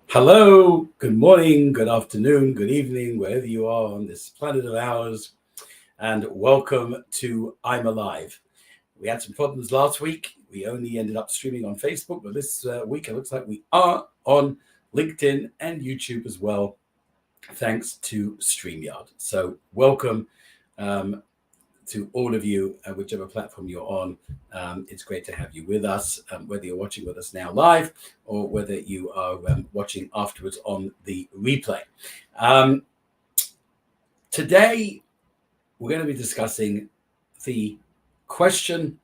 Hello, good morning, good afternoon, good evening, wherever you are on this planet of ours, and welcome to I'm Alive. We had some problems last week. We only ended up streaming on Facebook, but this week it looks like we are on LinkedIn and YouTube as well, thanks to StreamYard. So, welcome um, to all of you, whichever platform you're on. It's great to have you with us, whether you're watching with us now live or whether you are watching afterwards on the replay. Um, Today, we're going to be discussing the question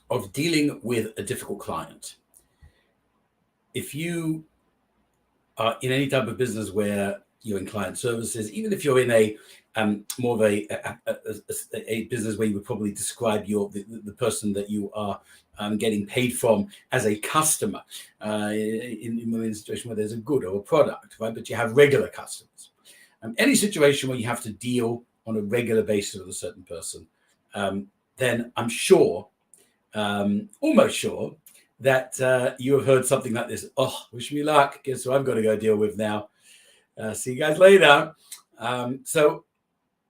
of dealing with a difficult client. If you are in any type of business where you're in client services, even if you're in a more of a business where you would probably describe the person that you are getting paid from as a customer, in a situation where there's a good or a product, right? But you have regular customers. Any situation where you have to deal on a regular basis with a certain person, then I'm sure, almost sure, that you have heard something like this. Oh, wish me luck. Guess who I've got to go deal with now. See you guys later. So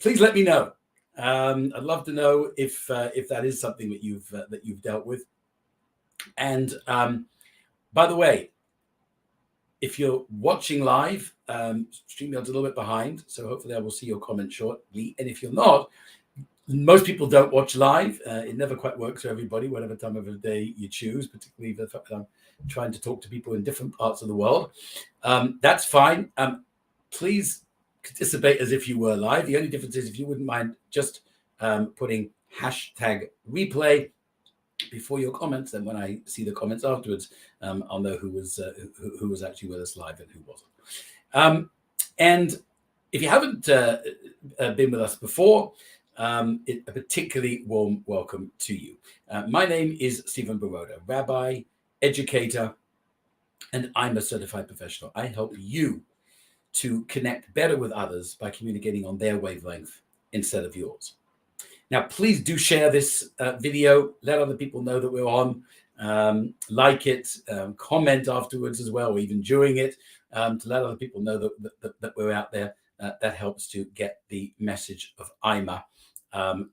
please let me know. I'd love to know if that is something that you've dealt with. And by the way, if you're watching live, StreamYard's a little bit behind, so hopefully I will see your comment shortly. And if you're not, most people don't watch live. It never quite works for everybody, whatever time of the day you choose, particularly the fact that I'm trying to talk to people in different parts of the world. That's fine. Please participate as if you were live. The only difference is if you wouldn't mind just putting hashtag replay before your comments, then when I see the comments afterwards, I'll know who was actually with us live and who wasn't. And if you haven't been with us before, a particularly warm welcome to you. My name is Stephen Baroda, rabbi, educator, and I'm a certified professional. I help you to connect better with others by communicating on their wavelength instead of yours. Now, please do share this video. Let other people know that we're on. Like it, comment afterwards as well, or even during it, to let other people know that we're out there. That helps to get the message of iMA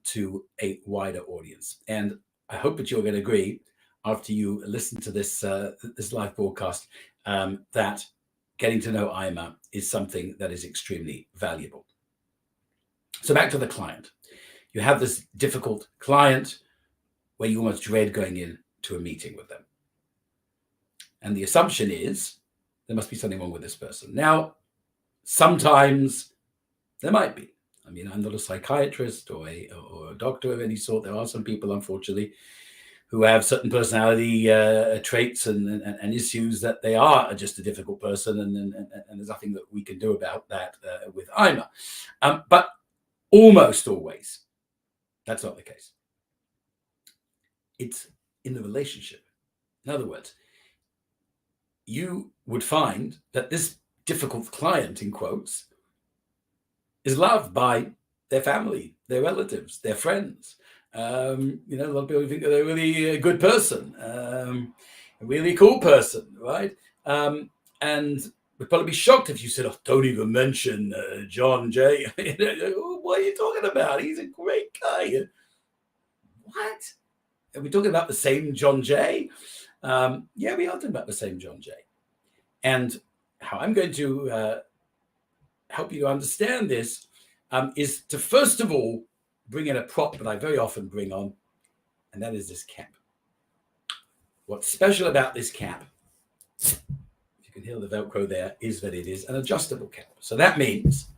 to a wider audience. And I hope that you're going to agree, after you listen to this live broadcast, that getting to know iMA is something that is extremely valuable. So back to the client. You have this difficult client where you almost dread going into a meeting with them. And the assumption is there must be something wrong with this person. Now, sometimes there might be. I mean, I'm not a psychiatrist or a doctor of any sort. There are some people, unfortunately, who have certain personality traits and issues that they are just a difficult person, and there's nothing that we can do about that with iMA. But almost always, that's not the case. It's in the relationship. In other words, you would find that this difficult client, in quotes, is loved by their family, their relatives, their friends. A lot of people think that they're really a good person, a really cool person, right? And would probably be shocked if you said, "Oh, don't even mention John Jay." What are you talking about? He's a great guy. What? Are we talking about the same John Jay? Yeah, we are talking about the same John Jay. And how I'm going to help you to understand this is to, first of all, bring in a prop that I very often bring on, and that is this cap. What's special about this cap, if you can hear the Velcro there, is that it is an adjustable cap. So that means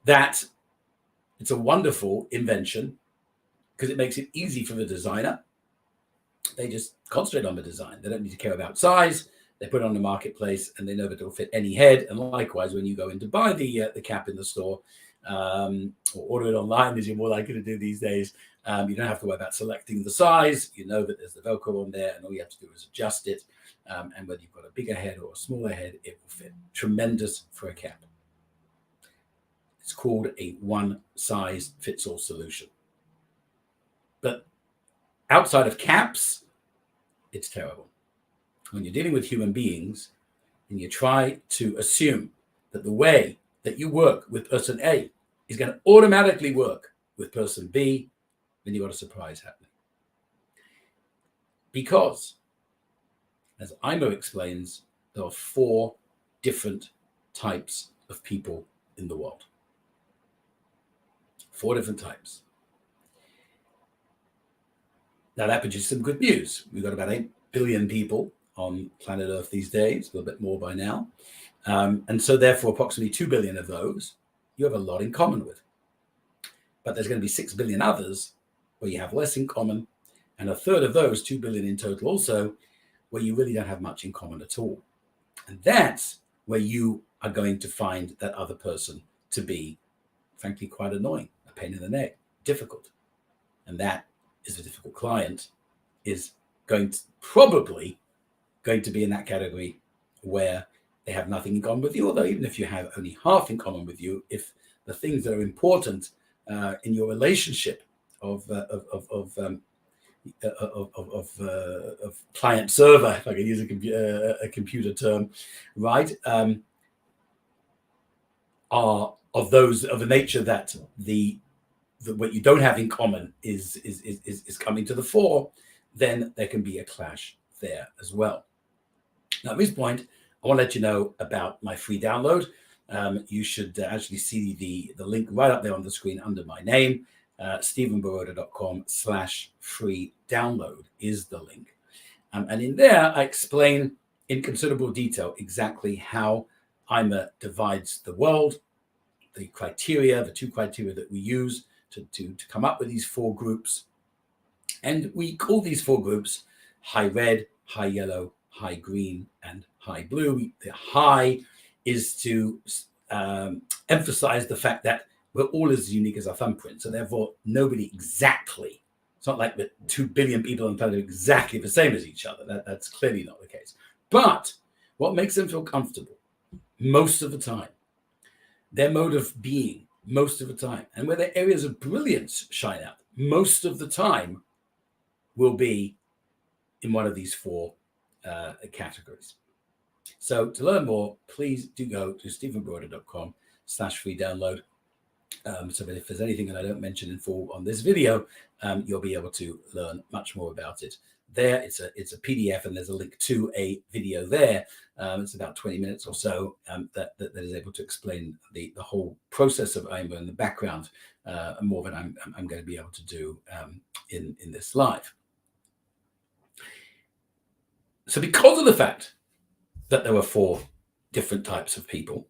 that it's a wonderful invention because it makes it easy for the designer. They just concentrate on the design. They don't need to care about size. They put it on the marketplace and they know that it'll fit any head. And likewise, when you go in to buy the cap in the store or order it online, as you're more likely to do these days, you don't have to worry about selecting the size. You know that there's the Velcro on there, and all you have to do is adjust it. And whether you've got a bigger head or a smaller head, it will fit. Tremendous for a cap. It's called a one-size-fits-all solution. But outside of caps, it's terrible. When you're dealing with human beings, and you try to assume that the way that you work with person A is going to automatically work with person B, then you've got a surprise happening. Because, as iMA explains, there are 4 different types of people in the world. 4 different types. Now that produces some good news. We've got about 8 billion people on planet Earth these days, a little bit more by now. And so therefore, approximately 2 billion of those you have a lot in common with. But there's going to be 6 billion others where you have less in common, and a third of those, 2 billion in total also, where you really don't have much in common at all. And that's where you are going to find that other person to be, frankly, quite annoying, a pain in the neck, difficult. And that is a difficult client, is probably going to be in that category where they have nothing in common with you. Although even if you have only half in common with you, if the things that are important in your relationship of client server, if I can use a computer term, right, are of the nature that what you don't have in common is coming to the fore, then there can be a clash there as well. Now, at this point, I want to let you know about my free download. You should actually see the link right up there on the screen under my name. stephenbaroda.com/free download is the link. And in there, I explain in considerable detail exactly how iMA divides the world, the 2 criteria that we use to come up with these 4 groups. And we call these 4 groups high red, high yellow, high green, and high blue. The high is to emphasize the fact that we're all as unique as our thumbprint. So therefore, nobody exactly, it's not like the 2 billion people on the planet are exactly the same as each other. That's clearly not the case. But what makes them feel comfortable most of the time, their mode of being most of the time, and where their areas of brilliance shine out most of the time, will be in one of these 4 categories. So to learn more, please do go to stephenbaroda.com/free download. So that if there's anything that I don't mention in full on this video, you'll be able to learn much more about it. There, it's a PDF, and there's a link to a video there. It's about 20 minutes or so that is able to explain the whole process of iMA and the background more than I'm going to be able to do in this live. So because of the fact that there were 4 different types of people,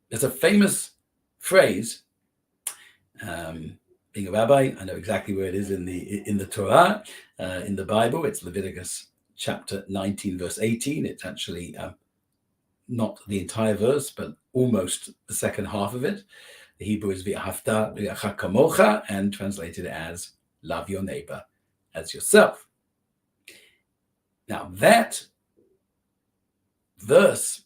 there's a famous phrase. Being a rabbi, I know exactly where it is in the Torah, in the Bible. It's Leviticus chapter 19, verse 18. It's actually not the entire verse, but almost the second half of it. The Hebrew is V'ahavta l'reacha kamocha, and translated as love your neighbor as yourself. Now that verse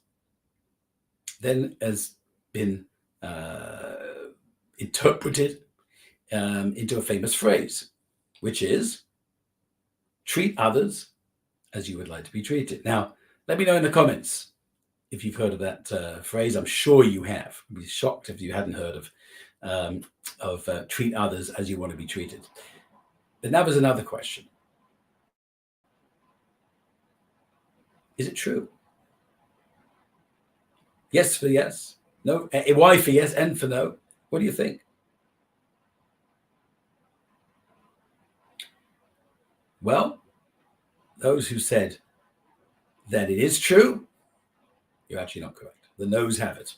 then has been interpreted into a famous phrase, which is treat others as you would like to be treated. Now, let me know in the comments if you've heard of that phrase. I'm sure you have. I'd be shocked if you hadn't heard of treat others as you want to be treated. But now there's another question. Is it true? Yes for yes, no, Y for yes, N for no. What do you think? Well, those who said that it is true, you're actually not correct. The no's have it.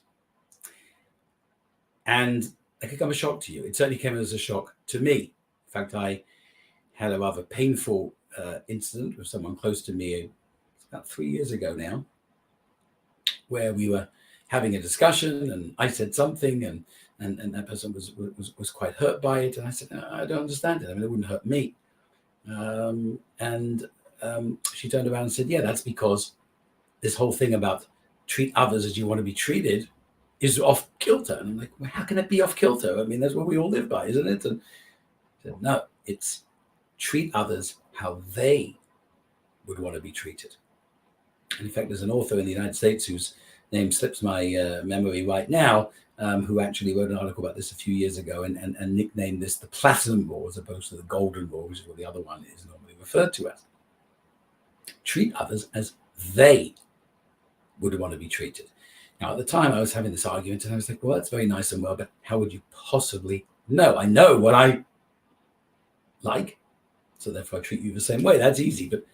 And that could come as a shock to you. It certainly came as a shock to me. In fact, I had a rather painful incident with someone close to me about 3 years ago now, where we were having a discussion and I said something and that person was quite hurt by it. And I said, no, I don't understand it. I mean, it wouldn't hurt me. She turned around and said, yeah, that's because this whole thing about treat others as you want to be treated is off kilter. And I'm like, well, how can it be off kilter? I mean, that's what we all live by, isn't it? And I said, no, it's treat others how they would want to be treated. And in fact, there's an author in the United States whose name slips my memory right now, who actually wrote an article about this a few years ago and nicknamed this the platinum rule as opposed to the golden rule, which is what the other one is normally referred to as. Treat others as they would want to be treated. Now, at the time, I was having this argument, and I was like, well, that's very nice and well, but how would you possibly know? I know what I like, so therefore I treat you the same way. That's easy. But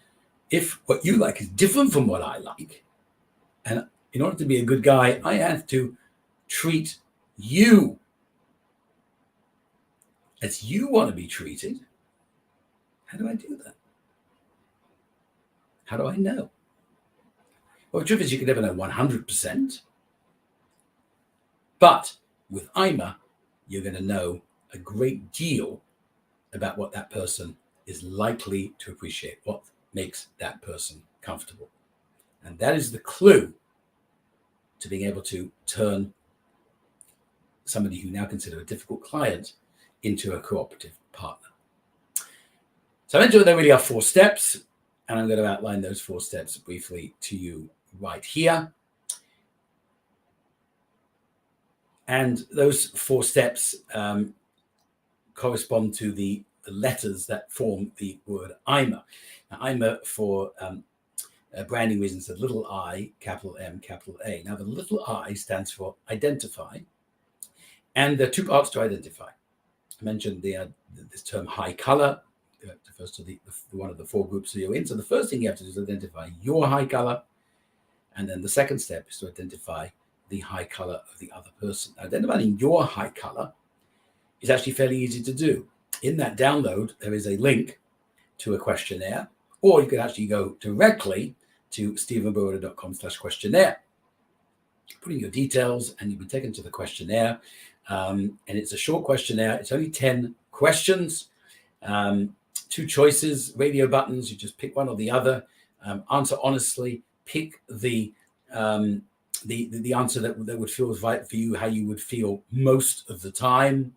if what you like is different from what I like, and in order to be a good guy, I have to treat you as you want to be treated, how do I do that? How do I know? Well, the truth is you can never know 100%. But with iMA, you're going to know a great deal about what that person is likely to appreciate, what makes that person comfortable. And that is the clue to being able to turn somebody who you now consider a difficult client into a cooperative partner. So I mentioned there really are 4 steps, and I'm going to outline those 4 steps briefly to you right here. And those 4 steps correspond to the letters that form the word iMA. Now, iMA for branding reasons, a little I, capital M, capital A. Now, the little I stands for identify, and there are 2 parts to identify. I mentioned this term high color. It refers to the one of the 4 groups that you're in. So the first thing you have to do is identify your high color, and then the second step is to identify the high color of the other person. Now, identifying your high color is actually fairly easy to do. In that download, there is a link to a questionnaire, or you could actually go directly to stephenbaroda.com/questionnaire. Put in your details, and you'll be taken to the questionnaire. And it's a short questionnaire. It's only 10 questions, 2 choices, radio buttons. You just pick one or the other. Answer honestly. Pick the answer that would feel right for you, how you would feel most of the time,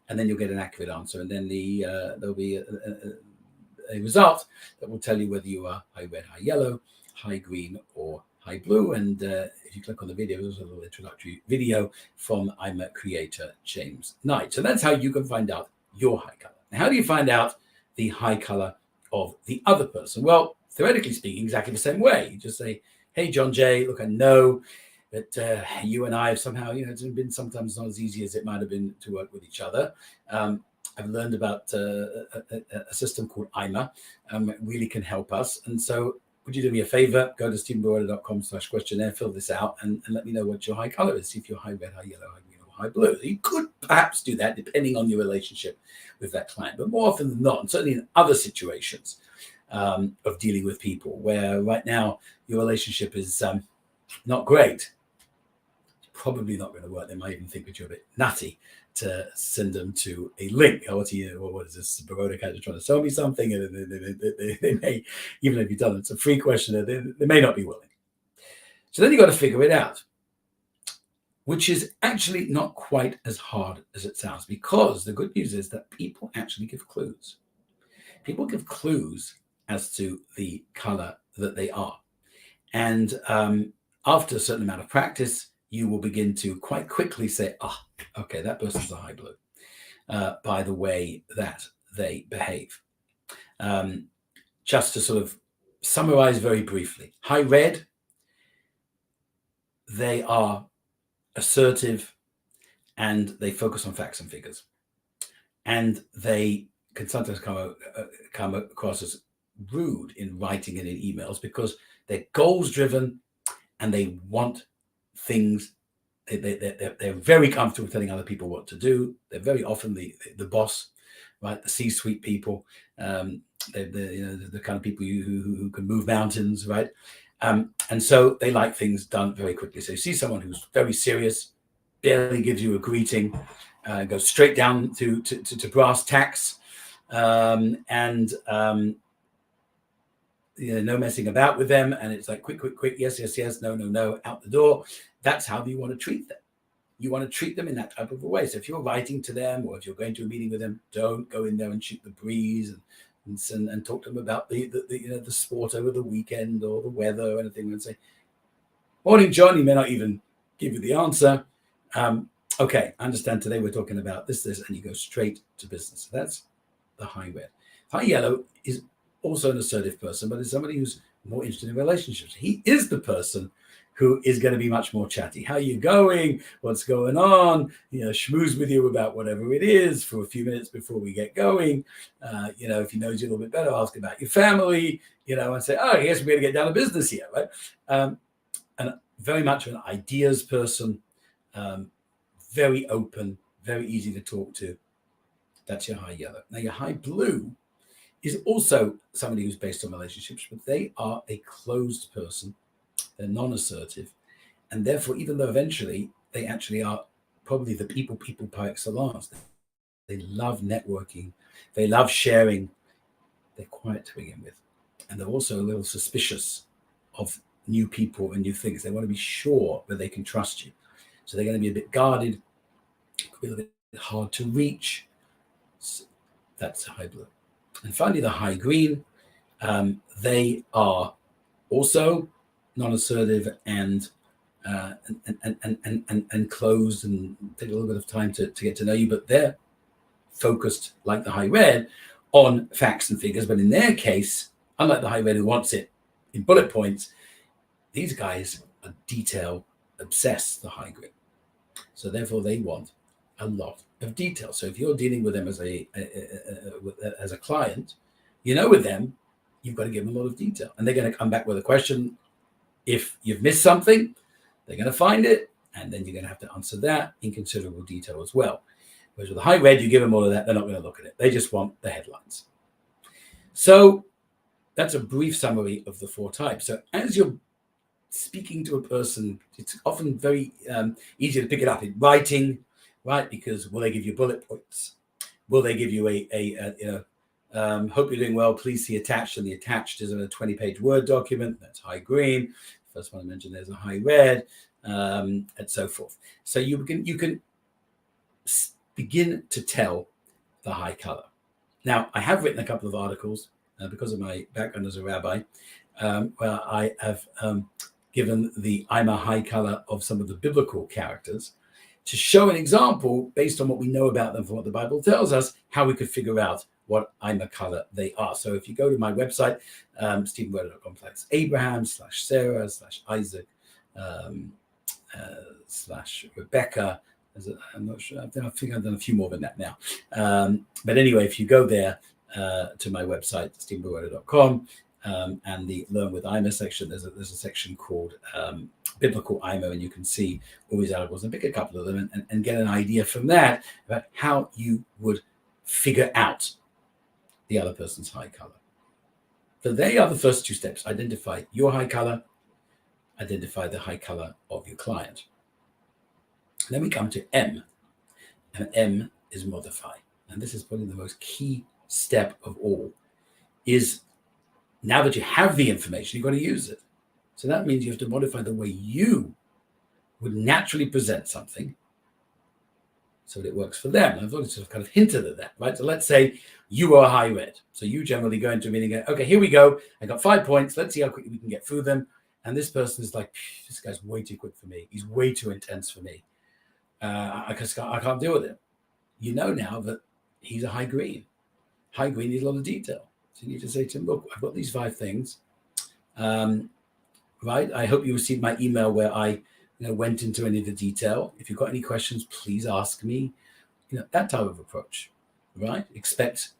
and then you'll get an accurate answer. And then there'll be a result that will tell you whether you are high red, high yellow, high green, or high blue. And if you click on the video, there's a little introductory video from iMA creator James Knight. So that's how you can find out your high color. Now, how do you find out the high color of the other person? Well, theoretically speaking, exactly the same way. You just say, hey, John Jay, look, I know that you and I have somehow, it's been sometimes not as easy as it might have been to work with each other. I've learned about a system called iMA. It really can help us. And so would you do me a favor? Go to stephenbaroda.com/questionnaire, fill this out, and let me know what your high color is. See if you're high red, high yellow, high green, or high blue. You could perhaps do that depending on your relationship with that client. But more often than not, and certainly in other situations of dealing with people where right now your relationship is not great, it's probably not going to work. They might even think that you're a bit nutty to send them to a link. What is this? Baroda kind of trying to sell me something? And they may, even if you've done it's a free questionnaire, they may not be willing. So then you've got to figure it out, which is actually not quite as hard as it sounds, because the good news is that people actually give clues. People give clues as to the color that they are. And after a certain amount of practice, you will begin to quite quickly say, okay, that person's a high blue by the way that they behave. Just to sort of summarize very briefly, high red, they are assertive and they focus on facts and figures. And they can sometimes come across as rude in writing and in emails because they're goals driven and they want things. They're very comfortable telling other people what to do. They're very often the boss, right? The C-suite people. They're the kind of people who can move mountains, right? And so they like things done very quickly. So you see someone who's very serious, barely gives you a greeting, goes straight down to brass tacks, and no messing about with them. And it's like quick, yes, no, out the door. That's how you want to treat them. You want to treat them in that type of a way. So if you're writing to them or if you're going to a meeting with them, don't go in there and shoot the breeze and and talk to them about the sport over the weekend or the weather or anything, and say, "Morning, John." He may not even give you the answer. Okay, I understand today we're talking about this, and you go straight to business. So that's the high red. High yellow is also an assertive person, but it's somebody who's more interested in relationships. He is the person who is going to be much more chatty. How are you going? What's going on? Schmooze with you about whatever it is for a few minutes before we get going. If he knows you a little bit better, ask about your family, and say, oh, I guess we're going to get down to business here, right? And very much an ideas person, very open, very easy to talk to. That's your high yellow. Now, your high blue is also somebody who's based on relationships, but they are a closed person. They're non-assertive. And therefore, even though eventually they actually are probably the people par excellence, they love networking. They love sharing. They're quiet to begin with. And they're also a little suspicious of new people and new things. They want to be sure that they can trust you. So they're going to be a bit guarded, could be a little bit hard to reach. So that's high blue. And finally, the high green, they are also non-assertive and closed and take a little bit of time to get to know you, but they're focused, like the high red, on facts and figures. But in their case, unlike the high red who wants it in bullet points, these guys are detail obsessed, the high green. So therefore, they want a lot of detail. So if you're dealing with them as a client, with them, you've got to give them a lot of detail. And they're going to come back with a question. If you've missed something, they're going to find it, and then you're going to have to answer that in considerable detail as well. Whereas with the high red, you give them all of that, they're not going to look at it. They just want the headlines. So that's a brief summary of the 4 types. So as you're speaking to a person, it's often very easy to pick it up in writing, right? Because will they give you bullet points? Will they give you hope you're doing well, please see attached, and the attached is in a 20-page Word document. That's high green. First one I mentioned, there's a high red, and so forth. So you can begin to tell the high color. Now, I have written a couple of articles because of my background as a rabbi, where I have given the iMA high color of some of the biblical characters to show an example based on what we know about them from what the Bible tells us, how we could figure out what iMA color they are. So if you go to my website, stephenwerder.com/Abraham/Sarah/Isaac /Rebecca. I'm not sure. I think I've done a few more than that now. But anyway, if you go there to my website, stephenwerder.com, and the Learn with iMA section, there's a section called Biblical iMA, and you can see all these articles and pick a couple of them and get an idea from that about how you would figure out the other person's high color. So they are the first 2 steps. Identify your high color, identify the high color of your client. And then we come to M, and M is modify. And this is probably the most key step of all, is now that you have the information, you've got to use it. So that means you have to modify the way you would naturally present something so that it works for them. And I've already sort of kind of hinted at that, right? So let's say you are a high red. So you generally go into a meeting and go, okay, here we go. I got 5 points. Let's see how quickly we can get through them. And this person is like, this guy's way too quick for me. He's way too intense for me. I can't deal with him. You know now that he's a high green. High green needs a lot of detail. So you need to say to him, look, I've got these 5 things. Right? I hope you received my email where I went into any of the detail. If you've got any questions, please ask me. That type of approach, right? Expect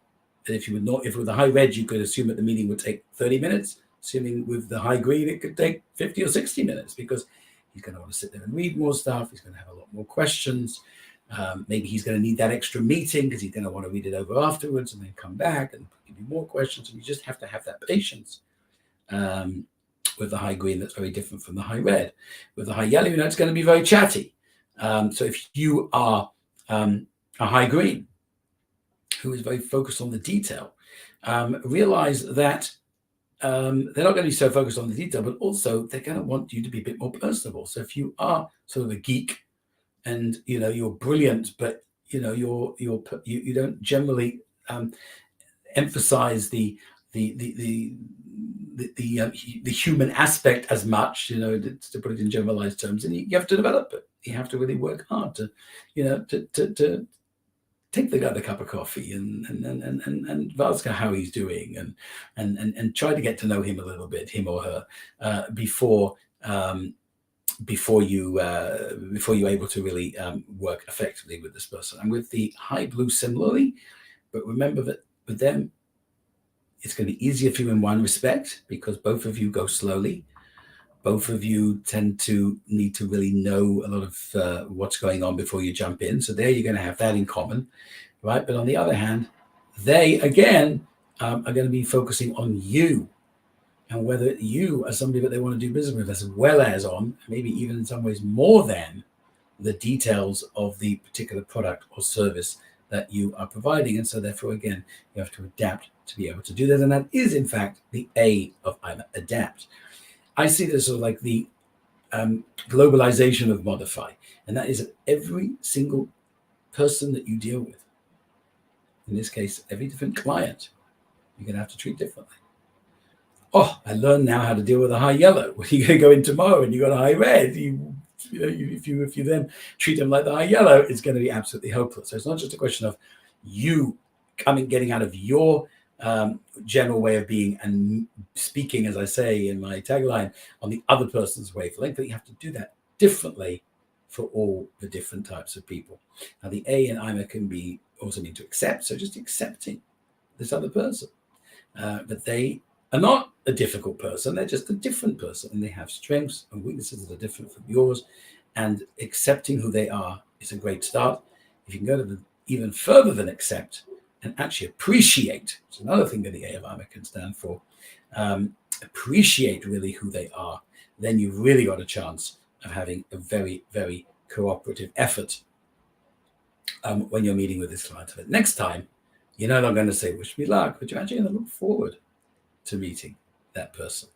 that if with the high red, you could assume that the meeting would take 30 minutes. Assuming with the high green, it could take 50 or 60 minutes because he's going to want to sit there and read more stuff. He's going to have a lot more questions. Maybe he's going to need that extra meeting because he's going to want to read it over afterwards and then come back and give you more questions. And you just have to have that patience. With the high green, that's very different from the high red. With the high yellow, it's going to be very chatty. So if you are a high green who is very focused on the detail, realize that they're not going to be so focused on the detail, but also they're going to want you to be a bit more personable. So if you are sort of a geek and you're brilliant, but you don't generally emphasize the human aspect as much, to put it in generalized terms, and you have to develop it. You have to really work hard to take the guy a cup of coffee and ask how he's doing, and try to get to know him a little bit, him or her, before you're able to really work effectively with this person. And with the high blue similarly, but remember that with them, it's going to be easier for you in one respect, because both of you go slowly. Both of you tend to need to really know a lot of what's going on before you jump in. So there you're going to have that in common, right? But on the other hand, they, again, are going to be focusing on you and whether you are somebody that they want to do business with, as well as on, maybe even in some ways more than, the details of the particular product or service that you are providing. And so therefore, again, you have to adapt to be able to do that. And that is, in fact, the A of iMA, adapt. I see this sort of like the globalization of modify. And that is that every single person that you deal with, in this case, every different client, you're going to have to treat differently. Oh, I learned now how to deal with a high yellow. Well, you're going to go in tomorrow and you got a high red. If you then treat them like the high yellow, it's going to be absolutely hopeless. So it's not just a question of you getting out of your general way of being and speaking, as I say in my tagline, on the other person's wavelength, but you have to do that differently for all the different types of people. Now, the A in iMA can be also mean to accept, so just accepting this other person. But they are not a difficult person, they're just a different person, and they have strengths and weaknesses that are different from yours, and accepting who they are is a great start. If you can go to even further than accept and actually appreciate, it's another thing that the A of iMA can stand for, appreciate really who they are, then you've really got a chance of having a very, very cooperative effort when you're meeting with this client. But next time, you're no longer going to say, wish me luck, but you're actually going to look forward to meeting that person.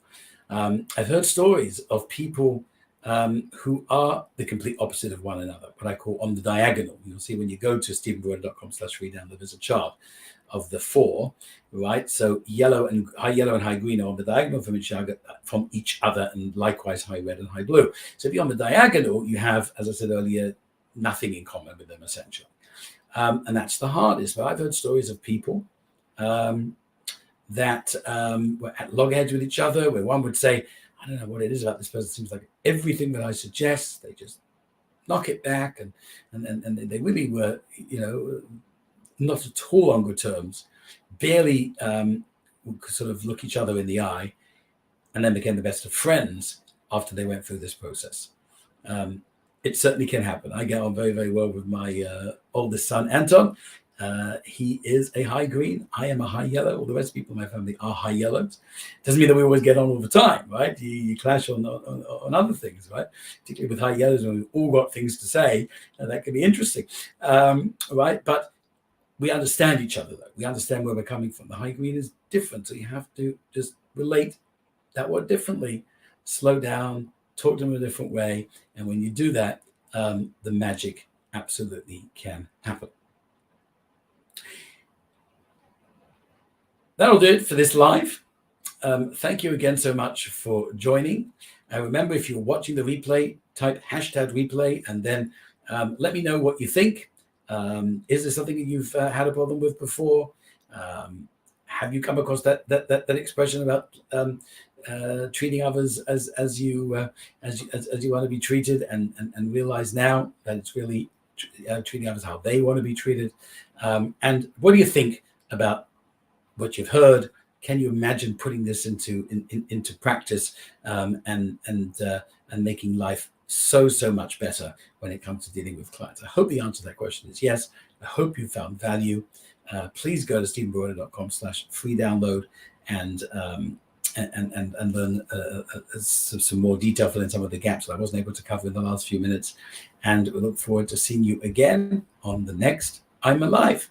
I've heard stories of people who are the complete opposite of one another, what I call on the diagonal. You'll see when you go to stephenbroider.com/freedownload, there's a chart of the four, right? So yellow and high green are on the diagonal from each other, and likewise high red and high blue. So if you're on the diagonal, you have, as I said earlier, nothing in common with them essentially. And that's the hardest. But I've heard stories of people that were at loggerheads with each other, where one would say, I don't know what it is about this person. It seems like everything that I suggest, they just knock it back. And they really were, not at all on good terms, barely sort of look each other in the eye, and then became the best of friends after they went through this process. It certainly can happen. I get on very, very well with my oldest son, Anton. He is a high green. I am a high yellow. All the rest of people in my family are high yellows. Doesn't mean that we always get on all the time, right? You clash on other things, right? Particularly with high yellows, when we've all got things to say, that can be interesting, right? But we understand each other, though. We understand where we're coming from. The high green is different, so you have to just relate that word differently, slow down, talk to them in a different way. And when you do that, the magic absolutely can happen. That'll do it for this live. Thank you again so much for joining. Remember, if you're watching the replay, type #replay and then let me know what you think. Is there something that you've had a problem with before? Have you come across that expression about treating others as you want to be treated, and realize now that it's really treating others how they want to be treated? And what do you think about what you've heard? Can you imagine putting this into practice and making life so much better when it comes to dealing with clients? I hope the answer to that question is yes. I hope you found value. Please go to stephenbroider.com/free-download and learn some more detail, fill in some of the gaps that I wasn't able to cover in the last few minutes. And we look forward to seeing you again on the next iMA Live.